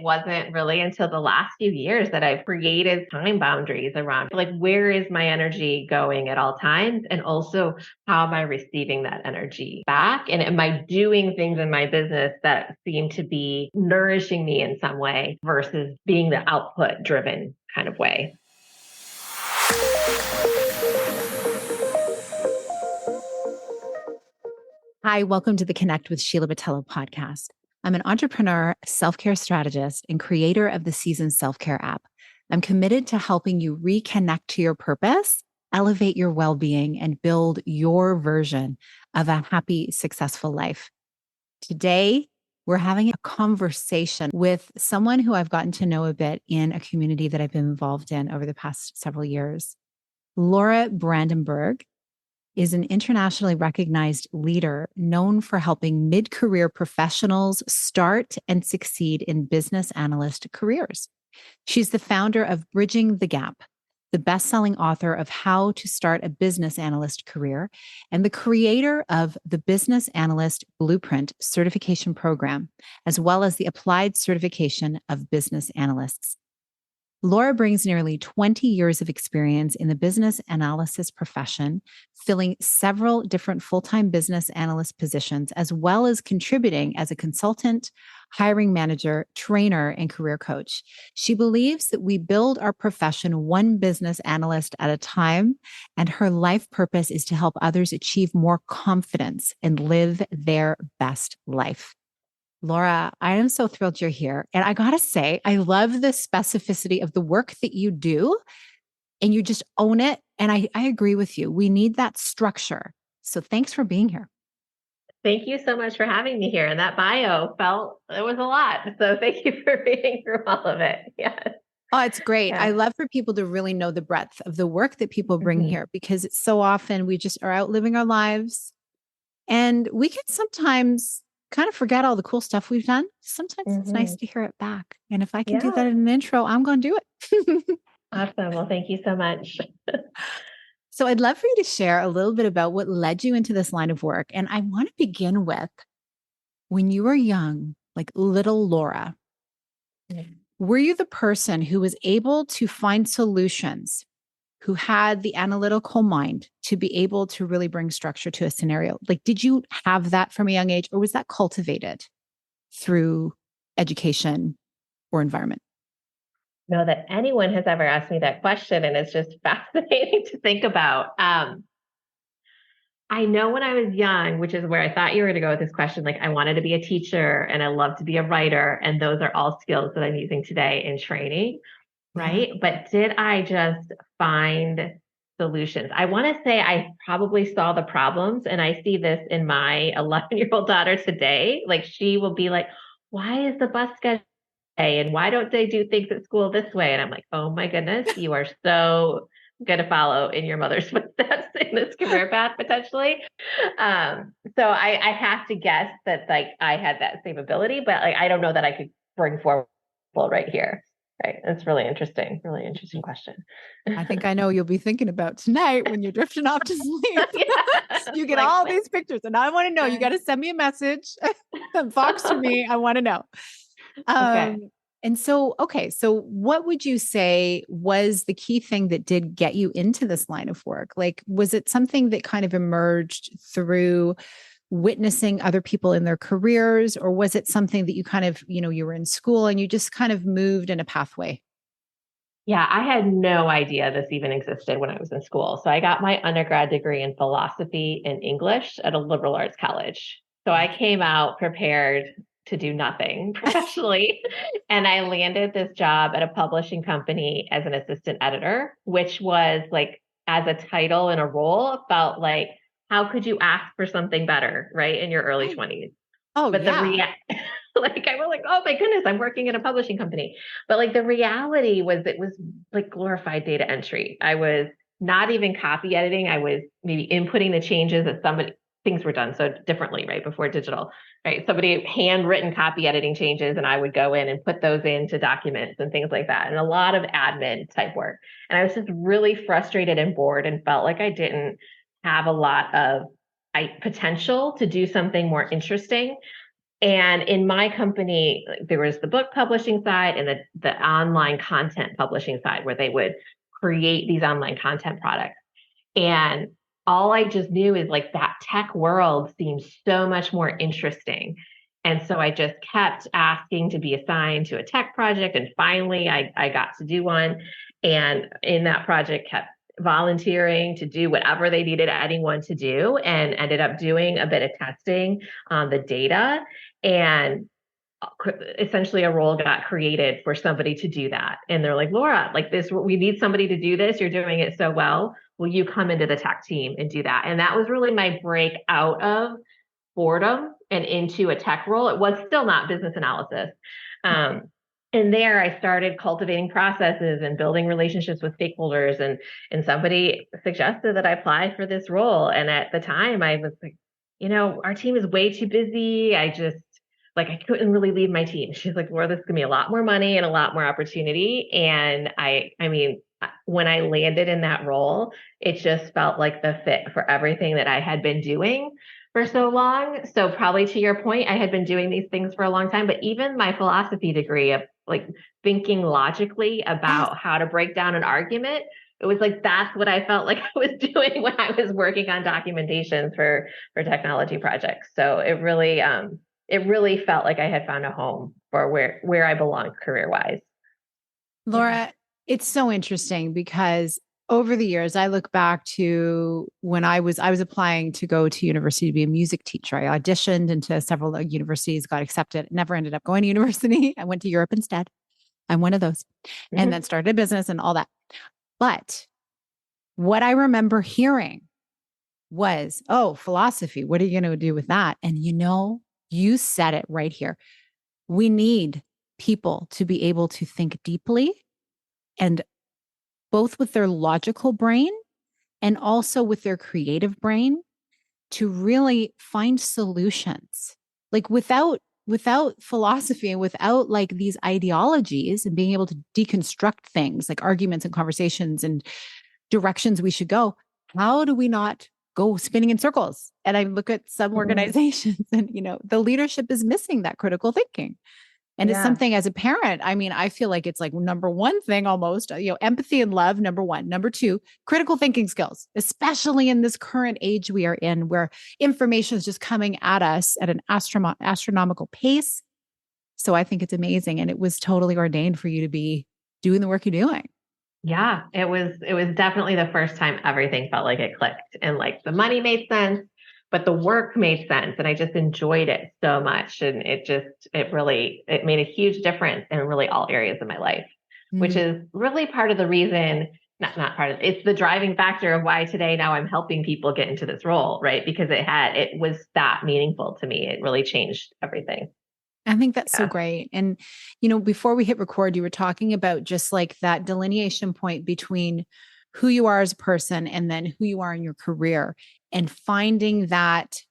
wasn't really until the last few years that I've created time boundaries around like, where is my energy going at all times? And also, how am I receiving that energy back? And am I doing things in my business that seem to be nourishing me in some way versus being the output driven kind of way? Hi, welcome to the Connect with Sheila Botello podcast. I'm an entrepreneur, self-care strategist, and creator of the Season Self-Care app. I'm committed to helping you reconnect to your purpose, elevate your well-being, and build your version of a happy, successful life. Today, we're having a conversation with someone who I've gotten to know a bit in a community that I've been involved in over the past several years. Laura Brandenburg is an internationally recognized leader known for helping mid-career professionals start and succeed in business analyst careers. She's the founder of Bridging the Gap, the best-selling author of How to Start a Business Analyst Career, and the creator of the Business Analyst Blueprint certification program, as well as the applied certification of business analysts. Laura brings nearly 20 years of experience in the business analysis profession, filling several different full-time business analyst positions, as well as contributing as a consultant, hiring manager, trainer, and career coach. She believes that we build our profession one business analyst at a time, and her life purpose is to help others achieve more confidence and live their best life. Laura, I am so thrilled you're here. And I got to say, I love the specificity of the work that you do and you just own it. And I agree with you. We need that structure. So thanks for being here. Thank you so much for having me here. And that bio it was a lot. So thank you for reading through all of it. Yes. Oh, it's great. Yeah. I love for people to really know the breadth of the work that people bring here, because it's so often we just are out living our lives and we can sometimes kind of forget all the cool stuff we've done. Sometimes it's nice to hear it back. And if I can do that in an intro, I'm going to do it. Awesome. Well, thank you so much. So I'd love for you to share a little bit about what led you into this line of work. And I want to begin with when you were young, like little Laura, were you the person who was able to find solutions, who had the analytical mind to be able to really bring structure to a scenario? Like, did you have that from a young age, or was that cultivated through education or environment? Know that anyone has ever asked me that question, and it's just fascinating to think about. I know when I was young, which is where I thought you were going to go with this question, like I wanted to be a teacher and I love to be a writer. And those are all skills that I'm using today in training. Right. But did I just find solutions? I want to say I probably saw the problems, and I see this in my 11-year-old daughter today. Like she will be like, why is the bus schedule? And why don't they do things at school this way? And I'm like, oh my goodness, you are so going to follow in your mother's footsteps in this career path potentially. So I have to guess that like I had that same ability, but like I don't know that I could bring forward right here. Right. That's really interesting question. I think I know you'll be thinking about tonight when you're drifting off to sleep. You get like, all these pictures, and I want to know. You got to send me a message, box to me. I want to know. Okay. And so what would you say was the key thing that did get you into this line of work? Like, was it something that kind of emerged through witnessing other people in their careers, or was it something that you kind of, you were in school and you just kind of moved in a pathway? Yeah, I had no idea this even existed when I was in school. So I got my undergrad degree in philosophy and English at a liberal arts college. So I came out prepared to do nothing professionally. And I landed this job at a publishing company as an assistant editor, which was like, as a title and a role, felt like, how could you ask for something better, right? In your early 20s. Oh, but yeah. Like, I was like, oh my goodness, I'm working in a publishing company. But like the reality was it was like glorified data entry. I was not even copy editing. I was maybe inputting the changes that things were done so differently, right? Before digital, right? Somebody handwritten copy editing changes, and I would go in and put those into documents and things like that. And a lot of admin type work. And I was just really frustrated and bored and felt like I didn't have a lot of potential to do something more interesting. And in my company, there was the book publishing side and the online content publishing side where they would create these online content products. And all I just knew is like that tech world seems so much more interesting. And so I just kept asking to be assigned to a tech project. And finally, I got to do one. And in that project, kept volunteering to do whatever they needed anyone to do, and ended up doing a bit of testing on the data. And essentially a role got created for somebody to do that. And they're like, Laura, like this, we need somebody to do this. You're doing it so well. Will you come into the tech team and do that? And that was really my break out of boredom and into a tech role. It was still not business analysis. Um, and there I started cultivating processes and building relationships with stakeholders. And somebody suggested that I apply for this role. And at the time I was like, our team is way too busy. I couldn't really leave my team. She's like, Laura, this is gonna be a lot more money and a lot more opportunity. And I mean, when I landed in that role, it just felt like the fit for everything that I had been doing for so long. So probably to your point, I had been doing these things for a long time, but even my philosophy degree of like thinking logically about how to break down an argument, it was like, that's what I felt like I was doing when I was working on documentation for technology projects. So it really felt like I had found a home for where I belong career-wise. Laura, it's so interesting because over the years, I look back to when I was applying to go to university to be a music teacher. I auditioned into several universities, got accepted, never ended up going to university. I went to Europe instead. I'm one of those. And then started a business and all that. But what I remember hearing was, oh, philosophy, what are you going to do with that? And you said it right here. We need people to be able to think deeply, and both with their logical brain and also with their creative brain, to really find solutions. Like without philosophy and without like these ideologies and being able to deconstruct things like arguments and conversations and directions we should go, how do we not go spinning in circles? And I look at some organizations and, the leadership is missing that critical thinking. And it's something as a parent, I mean, I feel like it's like number one thing almost, empathy and love, number one. Number two, critical thinking skills, especially in this current age we are in where information is just coming at us at an astronomical pace. So I think it's amazing. And it was totally ordained for you to be doing the work you're doing. Yeah, it was definitely the first time everything felt like it clicked, and like the money made sense, but the work made sense, and I just enjoyed it so much. And it made a huge difference in really all areas of my life, which is really part of the reason, not part of it's the driving factor of why today now I'm helping people get into this role, right? Because it was that meaningful to me. It really changed everything. I think that's so great. And, before we hit record, you were talking about just like that delineation point between who you are as a person and then who you are in your career, and finding that,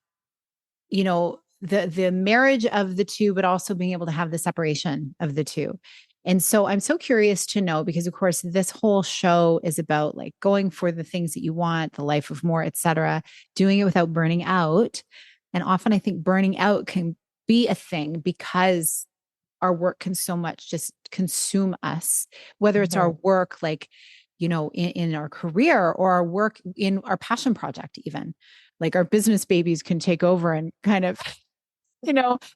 the marriage of the two, but also being able to have the separation of the two. And so I'm so curious to know, because of course, this whole show is about like going for the things that you want, the life of more, et cetera, doing it without burning out. And often I think burning out can be a thing because our work can so much just consume us, whether it's our work, like, in our career, or our work in our passion project, even like our business babies can take over and kind of,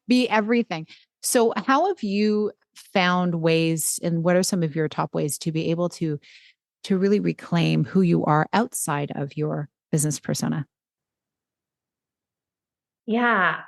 be everything. So how have you found ways, and what are some of your top ways to be able to really reclaim who you are outside of your business persona? Yeah,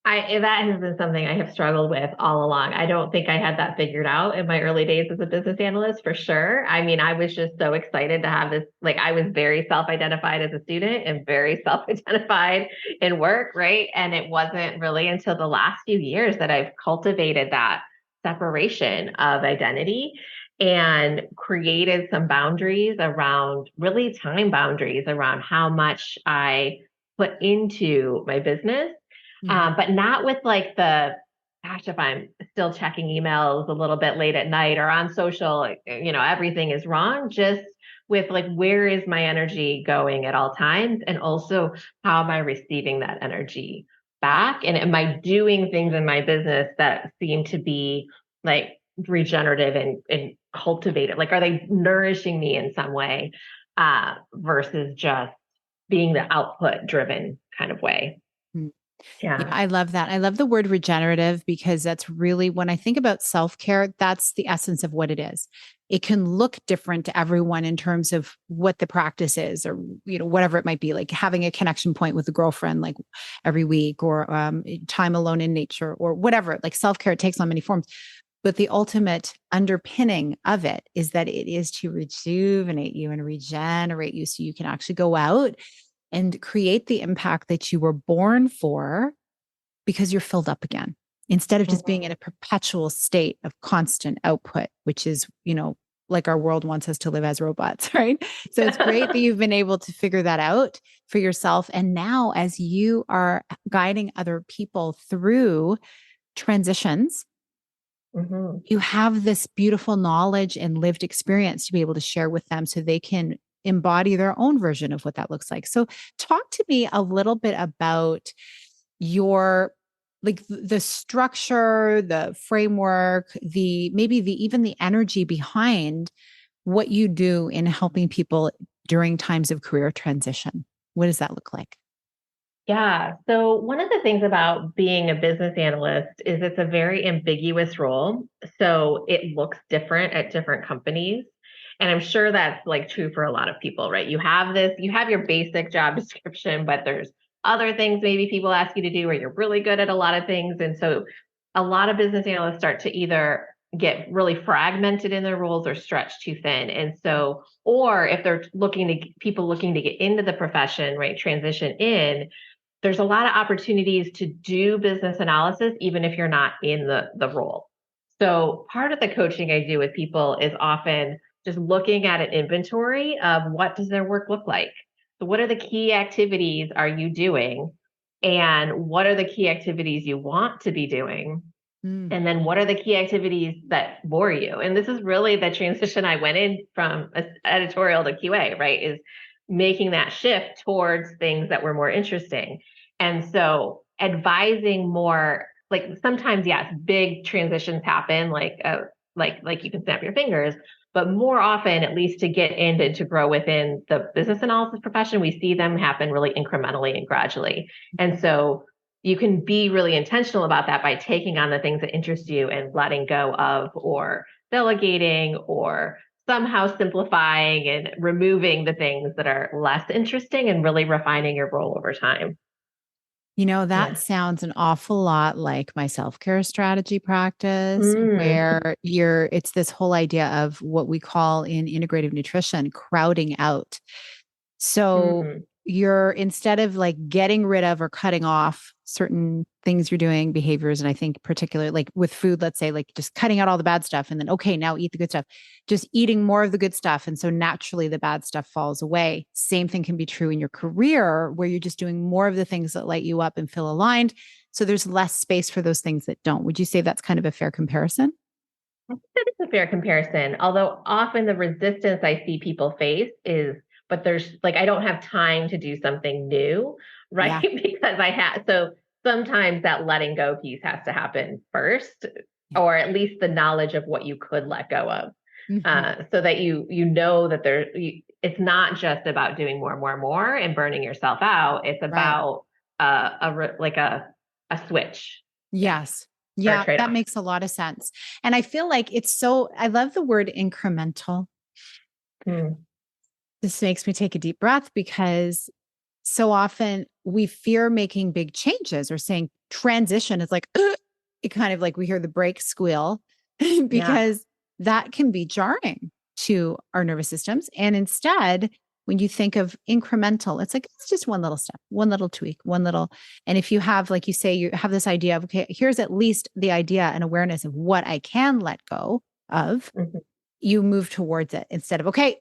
that has been something I have struggled with all along. I don't think I had that figured out in my early days as a business analyst, for sure. I mean, I was just so excited to have this, like, I was very self-identified as a student and very self-identified in work, right? And it wasn't really until the last few years that I've cultivated that separation of identity and created some boundaries around, really time boundaries around how much I put into my business, but not with like gosh, if I'm still checking emails a little bit late at night or on social, everything is wrong. Just with like, where is my energy going at all times? And also, how am I receiving that energy back? And am I doing things in my business that seem to be like regenerative and cultivated? Like, are they nourishing me in some way, versus just being the output driven kind of way? Mm. Yeah, Yeah. I love that. I love the word regenerative because that's really when I think about self-care, that's the essence of what it is. It can look different to everyone in terms of what the practice is or whatever it might be, like having a connection point with a girlfriend like every week or time alone in nature or whatever. Like self-care takes on many forms. But the ultimate underpinning of it is that it is to rejuvenate you and regenerate you so you can actually go out and create the impact that you were born for because you're filled up again instead of just being in a perpetual state of constant output, which is, like our world wants us to live as robots, right? So it's great that you've been able to figure that out for yourself. And now, as you are guiding other people through transitions, Mm-hmm. you have this beautiful knowledge and lived experience to be able to share with them so they can embody their own version of what that looks like. So talk to me a little bit about your like the structure, the framework, the maybe the even the energy behind what you do in helping people during times of career transition. What does that look like? Yeah. So one of the things about being a business analyst is it's a very ambiguous role. So it looks different at different companies. And I'm sure that's like true for a lot of people, right? You have your basic job description, but there's other things maybe people ask you to do, or you're really good at a lot of things. And so a lot of business analysts start to either get really fragmented in their roles or stretched too thin. And so, or if they're people looking to get into the profession, right, transition in, there's a lot of opportunities to do business analysis, even if you're not in the role. So part of the coaching I do with people is often just looking at an inventory of what does their work look like? So what are the key activities are you doing? And what are the key activities you want to be doing? Mm, And then what are the key activities that bore you? And this is really the transition I went in from editorial to QA, right? Is making that shift towards things that were more interesting. And so advising more, like sometimes, yes, big transitions happen, like you can snap your fingers, but more often, at least to get into to grow within the business analysis profession, we see them happen really incrementally and gradually. And so you can be really intentional about that by taking on the things that interest you and letting go of or delegating or somehow simplifying and removing the things that are less interesting and really refining your role over time. that Yeah. sounds an awful lot like my self-care strategy practice, Mm, where it's this whole idea of what we call in integrative nutrition, crowding out. So mhm. you're instead of like getting rid of or cutting off certain things you're doing, behaviors, and I think particularly like with food, let's say like just cutting out all the bad stuff and then, okay, now eat the good stuff, just eating more of the good stuff. And so naturally the bad stuff falls away. Same thing can be true in your career where you're just doing more of the things that light you up and feel aligned. So there's less space for those things that don't. Would you say that's kind of a fair comparison? I think it's a fair comparison, although often the resistance I see people face is, but there's like, I don't have time to do something new, right? Yeah. Because so sometimes that letting go piece has to happen first, Yeah. or at least the knowledge of what you could let go of. Mhm. So that you know that it's not just about doing more and more and more and burning yourself out. It's Right. about like a switch, yeah, Yes. or a Yeah, that trade-off. makes a lot of sense. And I feel like I love the word incremental. Mm, This makes me take a deep breath because so often we fear making big changes or saying transition is like, "Ugh," it kind of like we hear the brake squeal yeah. because that can be jarring to our nervous systems. And instead, when you think of incremental, it's like, it's just one little step, one little tweak, one little. And if you have, like you say, you have this idea of, okay, here's at least the idea and awareness of what I can let go of, Mhm. you move towards it instead of, okay,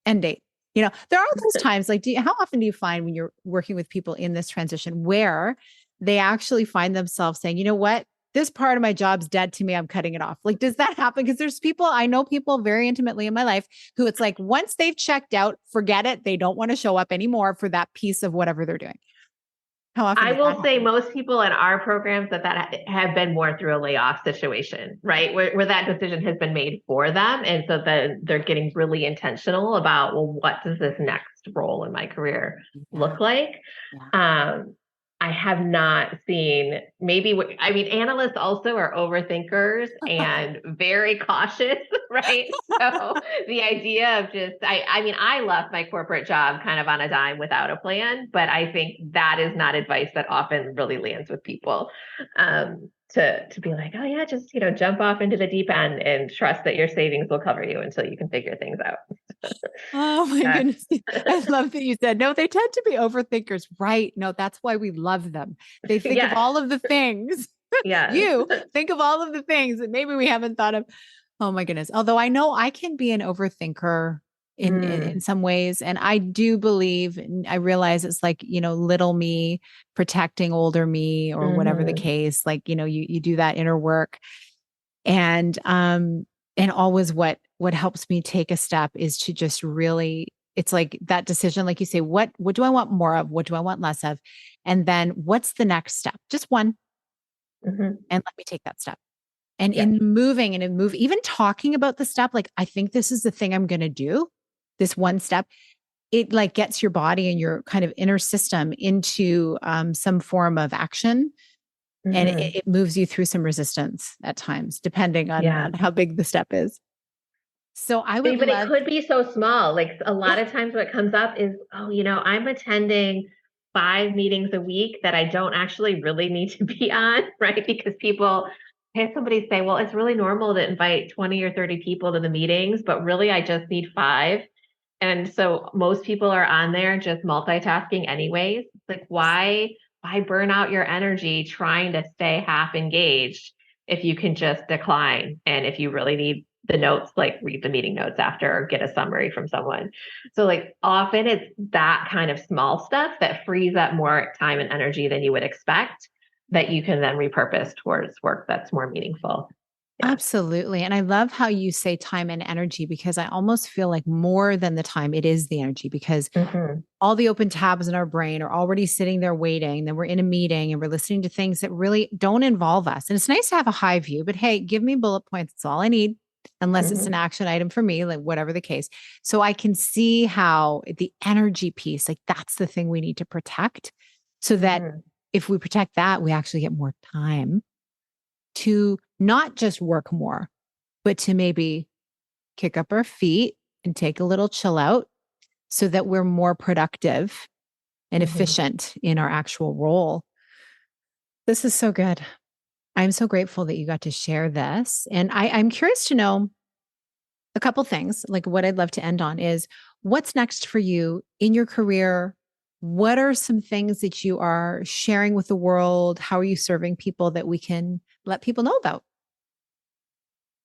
end date. There are those times like, how often do you find when you're working with people in this transition where they actually find themselves saying, you know what, this part of my job's dead to me. I'm cutting it off. Like, does that happen? Because I know people very intimately in my life who it's like, once they've checked out, forget it. They don't want to show up anymore for that piece of whatever they're doing. How often I does that will say happen? most people in our programs that have been more through a layoff situation, right? Where that decision has been made for them. And so then they're getting really intentional about, well, what does this next role in my career Yeah. look like? Yeah. Um, I have not seen I mean, analysts also are overthinkers and very cautious, right? So the idea of I mean, I left my corporate job kind of on a dime without a plan, but I think that is not advice that often really lands with people. To be like, oh yeah, just jump off into the deep end and trust that your savings will cover you until you can figure things out. Oh my Uh, goodness. I love that you said, no, they tend to be overthinkers, right? No, that's why we love them. They think of yes, all of the things. yes. You think of all of the things that maybe we haven't thought of. Oh my goodness. Although I know I can be an overthinker in Mm, some ways. And I do believe, and I realize it's like, little me protecting older me or whatever the hmm case. Like, you do that inner work. And always what helps me take a step is to just really, it's like that decision, like you say, what do I want more of? What do I want less of? And then what's the next step? Just one. hmm And let me take that step. And Yeah. in moving and in move, even talking about the step, like I think this is the thing I'm going to do, this one step, it like gets your body and your kind of inner system into some form of action. And hmm it moves you through some resistance at times, depending Yeah. on how big the step is. So I would But it love, could be so small. Like a yeah, lot of times what comes up is, oh, I'm attending 5 meetings a week that I don't actually really need to be on, right? Because I had somebody say, well, it's really normal to invite 20 or 30 people to the meetings, but really I just need 5. And so most people are on there just multitasking anyways. It's like, why burn out your energy trying to stay half engaged if you can just decline? And if you really need the notes, like read the meeting notes after or get a summary from someone. So like often it's that kind of small stuff that frees up more time and energy than you would expect that you can then repurpose towards work that's more meaningful. Yeah. absolutely. And I love how you say time and energy because I almost feel like more than the time, it is the energy because hmm all the open tabs in our brain are already sitting there waiting. Then we're in a meeting and we're listening to things that really don't involve us. And it's nice to have a high view, but hey, give me bullet points. That's all I need, unless it's an hmm action item for me, like whatever the case. So I can see how the energy piece, like that's the thing we need to protect so that hmm if we protect that, we actually get more time to not just work more, but to maybe kick up our feet and take a little chill out so that we're more productive and hmm efficient in our actual role. This is so good. I'm so grateful that you got to share this. And I'm curious to know a couple things. Like what I'd love to end on is what's next for you in your career? What are some things that you are sharing with the world? How are you serving people that we can let people know about?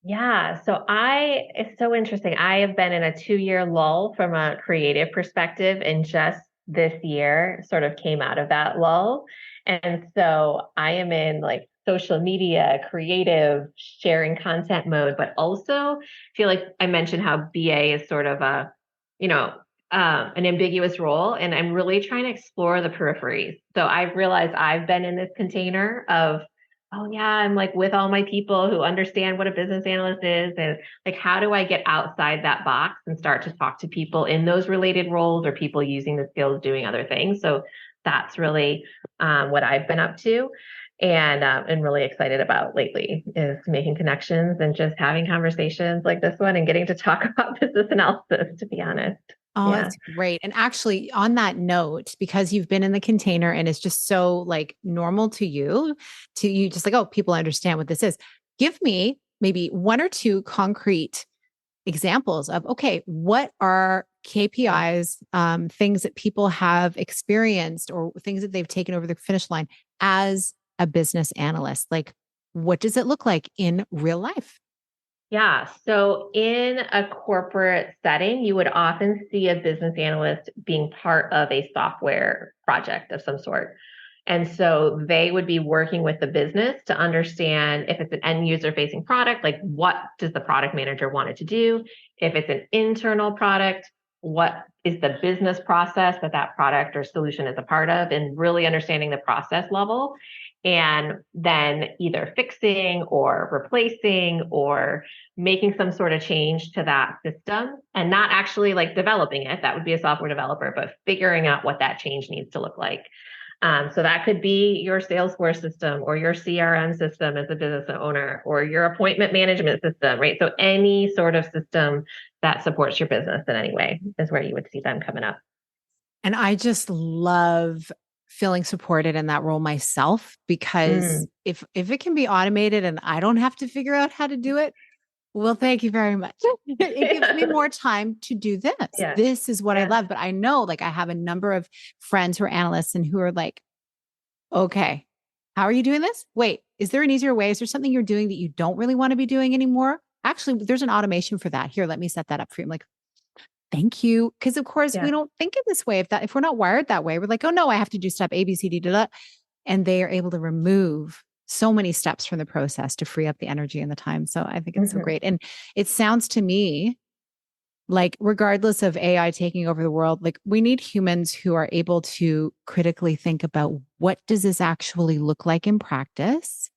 Yeah, it's so interesting. I have been in a 2-year lull from a creative perspective, and just this year sort of came out of that lull. And so I am in like social media, creative, sharing content mode, but also feel like I mentioned how BA is sort of you know, an ambiguous role, and I'm really trying to explore the peripheries. So I've realized I've been in this container of oh yeah, I'm like with all my people who understand what a business analyst is and like how do I get outside that box and start to talk to people in those related roles or people using the skills doing other things. So that's really what I've been up to and really excited about lately is making connections and just having conversations like this one and getting to talk about business analysis, to be honest. Oh, Yeah. that's great. And actually, on that note, because you've been in the container and it's just so like normal to you just like, oh, people understand what this is. Give me maybe one or two concrete examples of, okay, what are KPIs, things that people have experienced or things that they've taken over the finish line as a business analyst? Like, what does it look like in real life? Yeah. So in a corporate setting, you would often see a business analyst being part of a software project of some sort. And so they would be working with the business to understand if it's an end user facing product, like what does the product manager want it to do? If it's an internal product, what is the business process that that product or solution is a part of, and really understanding the process level, and then either fixing or replacing or making some sort of change to that system, and not actually like developing it. That would be a software developer, but figuring out what that change needs to look like. So that could be your Salesforce system or your CRM system as a business owner, or your appointment management system, right? So any sort of system that supports your business in any way is where you would see them coming up. And I just love feeling supported in that role myself, because if it can be automated and I don't have to figure out how to do it, well, thank you very much. It gives me more time to do this. Yeah. This is what I love. But I know, like, I have a number of friends who are analysts and who are like, okay, how are you doing this? Wait, is there an easier way? Is there something you're doing that you don't really want to be doing anymore? Actually, there's an automation for that. Here, let me set that up for you. I'm like, thank you. Because of course we don't think in this way. If we're not wired that way, we're like, oh no, I have to do step A, B, C, D, da, da. And they are able to remove so many steps from the process to free up the energy and the time. So I think it's so great. And it sounds to me like, regardless of AI taking over the world, like, we need humans who are able to critically think about, what does this actually look like in practice?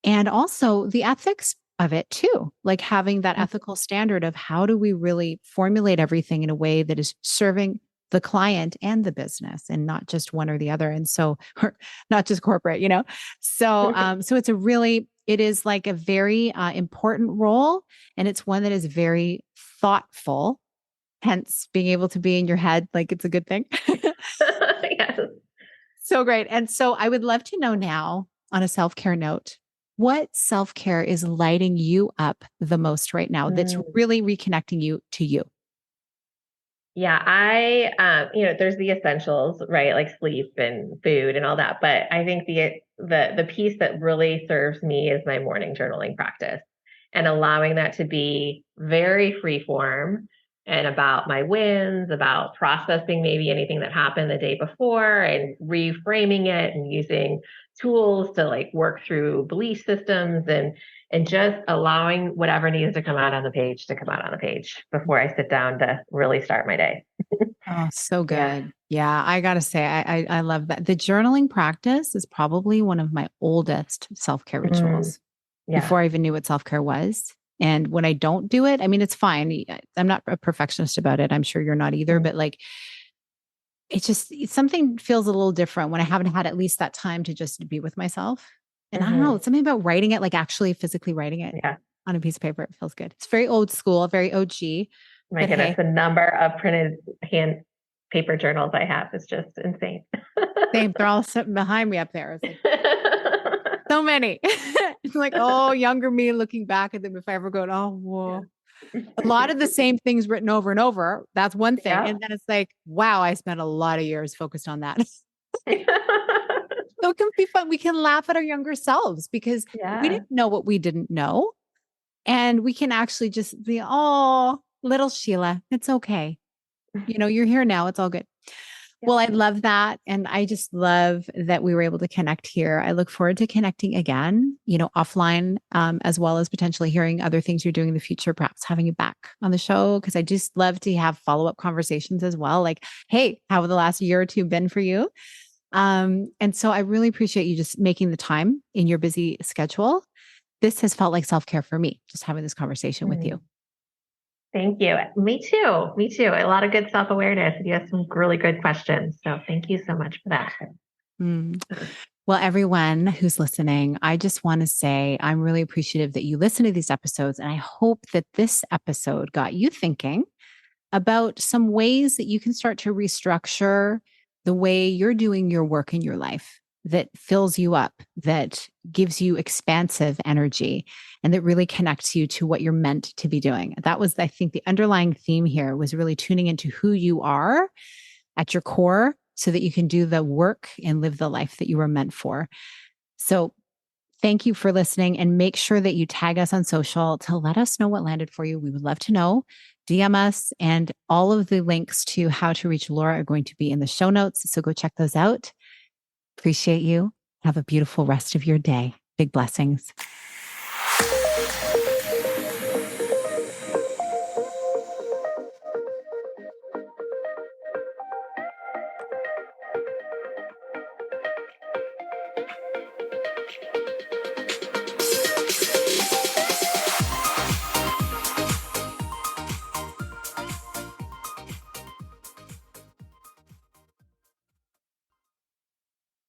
And also the ethics of it too, like having that ethical standard of, how do we really formulate everything in a way that is serving the client and the business, and not just one or the other. And so, or not just corporate, so it is like a very important role, and it's one that is very thoughtful, hence being able to be in your head. Like, it's a good thing. Yes. So great. And so I would love to know now, on a self-care note, what self-care is lighting you up the most right now, that's really reconnecting you to you? Yeah, there's the essentials, right? Like sleep and food and all that. But I think the piece that really serves me is my morning journaling practice, and allowing that to be very free form, and about my wins, about processing maybe anything that happened the day before, and reframing it, and using tools to like work through belief systems, and just allowing whatever needs to come out on the page to come out on the page before I sit down to really start my day. Oh, so good. Yeah, I gotta say, I love that. The journaling practice is probably one of my oldest self-care rituals, before I even knew what self-care was. And when I don't do it, I mean, it's fine. I'm not a perfectionist about it. I'm sure you're not either, but like, something feels a little different when I haven't had at least that time to just be with myself. And I don't know, something about writing it, like actually physically writing it on a piece of paper. It feels good. It's very old school, very OG. My goodness, the number of printed hand paper journals I have is just insane. They're all sitting behind me up there. It's like, so many. It's like, oh, younger me looking back at them, if I ever go, oh, whoa. A lot of the same things written over and over. That's one thing. And then it's like, wow, I spent a lot of years focused on that. So it can be fun. We can laugh at our younger selves, because we didn't know what we didn't know. And we can actually just be, oh, little Sheila, it's okay. You're here now. It's all good. Well, I love that. And I just love that we were able to connect here. I look forward to connecting again, offline, as well as potentially hearing other things you're doing in the future, perhaps having you back on the show, because I just love to have follow-up conversations as well. Like, hey, how have the last year or two been for you? And so I really appreciate you just making the time in your busy schedule. This has felt like self-care for me, just having this conversation with you. Thank you. Me too. Me too. A lot of good self-awareness. You have some really good questions. So thank you so much for that. Well, everyone who's listening, I just want to say I'm really appreciative that you listen to these episodes. And I hope that this episode got you thinking about some ways that you can start to restructure the way you're doing your work in your life, that fills you up, that gives you expansive energy, and that really connects you to what you're meant to be doing. That was, I think, the underlying theme here, was really tuning into who you are at your core, so that you can do the work and live the life that you were meant for. So thank you for listening, and make sure that you tag us on social to let us know what landed for you. We would love to know. DM us, and all of the links to how to reach Laura are going to be in the show notes. So go check those out. Appreciate you. Have a beautiful rest of your day. Big blessings.